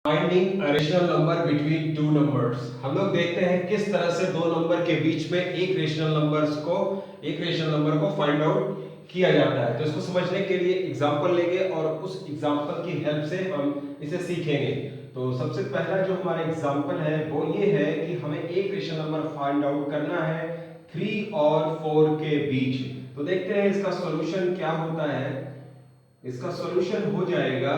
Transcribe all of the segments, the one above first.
Finding a rational number between two numbers. हम लोग देखते हैं किस तरह से दो नंबर के बीच में एक रेशनल नंबर को फाइंड आउट किया जाता है। तो इसको समझने के लिए एग्जांपल लेंगे और उस एग्जांपल की हेल्प से हम इसे सीखेंगे। तो सबसे पहला जो हमारा एग्जांपल है वो ये है कि हमें एक रेशनल नंबर फाइंड आउट करना है 3 और 4 के बीच। तो देखते हैं इसका सॉल्यूशन क्या होता है। इसका सॉल्यूशन हो जाएगा,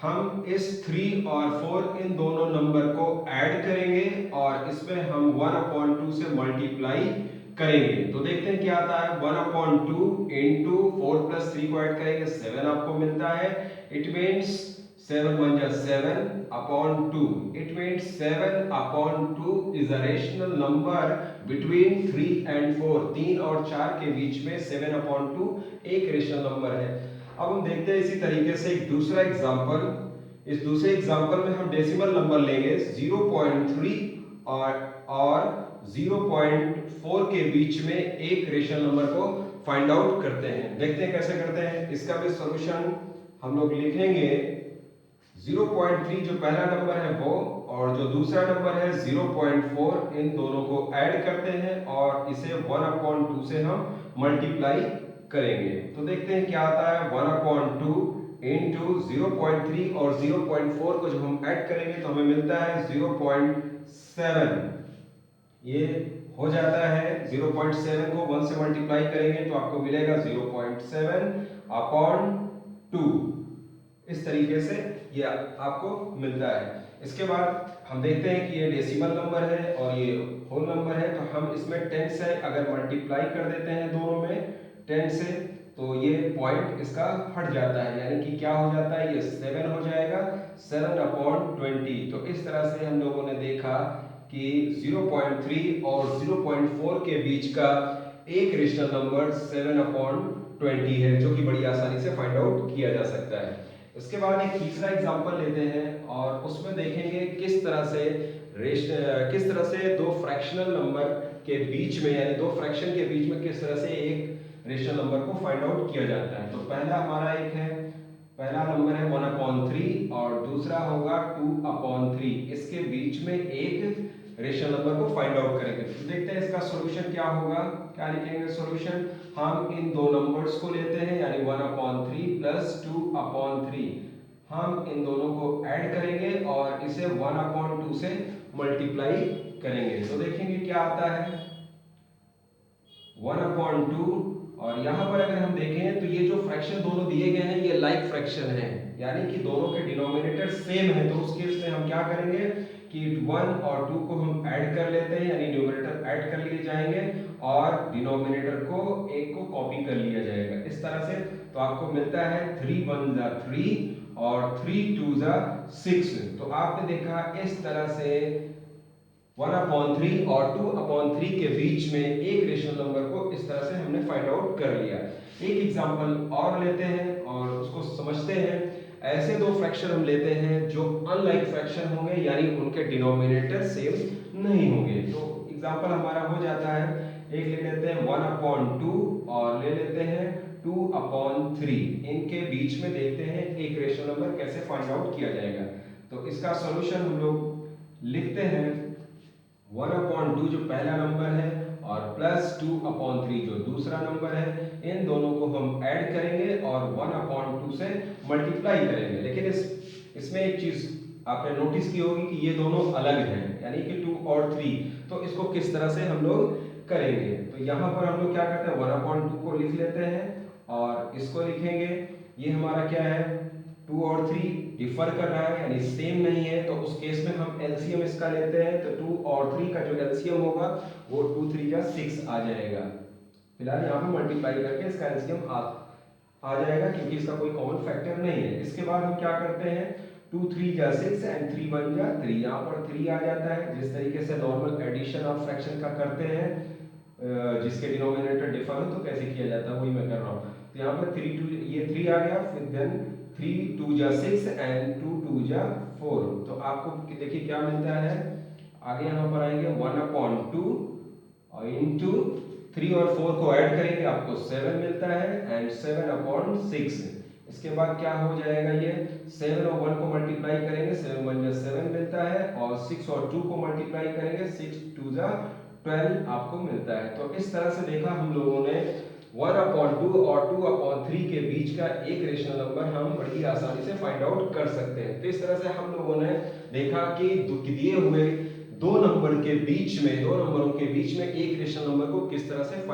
हम इस 3 और 4 इन दोनों नंबर को ऐड करेंगे और इसमें हम 1/2 से मल्टीप्लाई करेंगे। तो देखते हैं क्या आता है। 1/2 इंटू 4 प्लस 3 को ऐड करेंगे 7 आपको मिलता है। इट मीन्स 7 1 जा 7/2। It means 7/2 is a rational number between 3 and 4। 3 और 4 के बीच में 7/2 एक रेशनल नंबर है। अब हम देखते हैं इसी तरीके से एक दूसरा एग्जांपल। इस दूसरे एग्जांपल में हम डेसिमल नंबर लेंगे 0.3 और 0.4 के बीच में एक रेशनल नंबर को फाइंड आउट करते हैं। देखते हैं कैसे करते हैं। इसका भी सॉल्यूशन हम लोग लिखेंगे 0.3 जो पहला नंबर है वो और जो दूसरा नंबर है 0.4, इन दोनों को ऐड करते हैं और इसे 1/2 से हम मल्टीप्लाई करेंगे। तो देखते हैं क्या आता है। 1/2 इंटू 0.3 और 0.4 को जब हम ऐड करेंगे तो हमें मिलता है 0.7। ये हो जाता है 0.7 को 1 से मल्टीप्लाई करेंगे तो आपको मिलेगा 0.7/2। इस तरीके से ये आपको मिलता है। इसके बाद हम देखते हैं कि ये डेसिमल नंबर है और ये होल नंबर है। तो हम इसमें 10 से अगर मल्टीप्लाई कर देते हैं दोनों में 10 से, तो ये पॉइंट इसका हट जाता है, यानी कि क्या हो जाता है, ये 7 हो जाएगा 7/20। तो इस तरह से हम लोगों ने देखा कि 0.3 और 0.4 के बीच का एक रेशनल नंबर 7/20 है, जो कि बड़ी आसानी से फाइंड आउट किया जा सकता है। इसके बाद एक तीसरा एग्जांपल लेते हैं और उसमें देखेंगे किस तरह से दो फ्रैक्शनल नंबर के बीच में, यानी दो फ्रैक्शन के बीच में किस तरह से एक रेशनल नंबर को फाइंड आउट किया जाता है। तो पहला नंबर है 1/3 और दूसरा होगा 2/3। इसके बीच में एक रेशनल नंबर को फाइंड आउट करेंगे। तो देखते हैं इसका सॉल्यूशन क्या होगा। क्या लिखेंगे सॉल्यूशन। हम इन दो नंबर्स को लेते हैं, यानी 1/3 प्लस 2/3। हम इन दोनों को ऐड करेंगे और इसे 1/2 से मल्टीप्लाई करेंगे। तो देखेंगे क्या आता है 1/2। और यहां पर अगर हम देखें तो ये जो फ्रैक्शन दोनों दिए गए हैं ये लाइक फ्रैक्शन है, यानी कि दोनों के डिनोमिनेटर सेम है। तो उस केस में हम क्या करेंगे कि 1 और 2 को हम ऐड कर लेते हैं, यानी न्यूमरेटर ऐड कर लिए जाएंगे और डिनोमिनेटर को एक को कॉपी कर लिया जाएगा इस तरह से। तो आपको मिलता है 3 1 जा 3 और 3 2 जा 6। तो आपने देखा इस तरह से 1/3 और 2/3 के बीच में एक रेशनल नंबर को इस तरह से हमने फाइंड आउट कर लिया। एक एग्जांपल और लेते हैं और उसको समझते हैं। ऐसे दो फ्रैक्शन हम लेते हैं जो अनलाइक फ्रैक्शन होंगे, यानी उनके डिनोमिनेटर सेम नहीं होंगे। तो एग्जांपल हमारा हो जाता है, एक ले लेते हैं 1/2 और ले लेते हैं 2/3। इनके बीच में देखते हैं एक रेशनल नंबर कैसे फाइंड आउट किया जाएगा। तो इसका सॉल्यूशन हम लोग लिखते हैं 1/2 जो पहला नंबर है और प्लस 2/3 जो दूसरा नंबर है। इन दोनों को हम ऐड करेंगे और 1/2 से मल्टीप्लाई करेंगे। लेकिन इसमें एक चीज आपने नोटिस की होगी कि ये दोनों अलग हैं, यानी कि 2 और 3। तो इसको किस तरह से हम लोग करेंगे। तो यहाँ पर हम लोग क्या करते हैं 1/2 को लिख लेते हैं और इसको लिखेंगे। ये हमारा क्या है 2 और 3 डिफर कर रहा है, यानी सेम नहीं है। तो उस केस में हम एलसीएम इसका लेते हैं। तो 2 और 3 का जो एलसीएम होगा वो 2 3 जा 6 आ जाएगा। फिलहाल यहाँ पे मल्टीप्लाई करके इसका एलसीएम आ जाएगा, क्योंकि इसका कोई कॉमन फैक्टर नहीं है। इसके बाद हम क्या करते हैं 2 3 जा 6 एंड 3 1 जा 3। यहाँ पर 3 आ जाता है। जिस तरीके से नॉर्मल एडिशन ऑफ फ्रैक्शन का करते हैं, जिसके डिनोमिनेटर डिफर हो तो कैसे किया जाता है वही मैं कर रहा हूँ। तो यहाँ पर 3 2 ये 3 आ गया, फिर देन 3 2 जा 6 एंड 2 2 जा 4। तो आपको देखिए क्या मिलता है। आगे यहाँ पर आएंगे 1/2 और इंटू 3 और 4 को ऐड करेंगे आपको 7 मिलता है एंड 7/6। इसके बाद क्या हो जाएगा, ये 7 और 1 को मल्टीप्लाई करेंगे, 7 1 जा 7 मिलता है, और 6 और 2 को मल्टीप्लाई करेंगे, 6 2 जा 12 आपको मिलता है। तो इस तरह से देखा हम लोगों ने 1/2 और 2/3 के बीच का एक रेशनल नंबर हम बड़ी आसानी से फाइंड आउट कर सकते हैं। तो इस तरह से हम लोगों ने देखा कि दिए हुए दो नंबरों के बीच में एक रेशनल नंबर को किस तरह से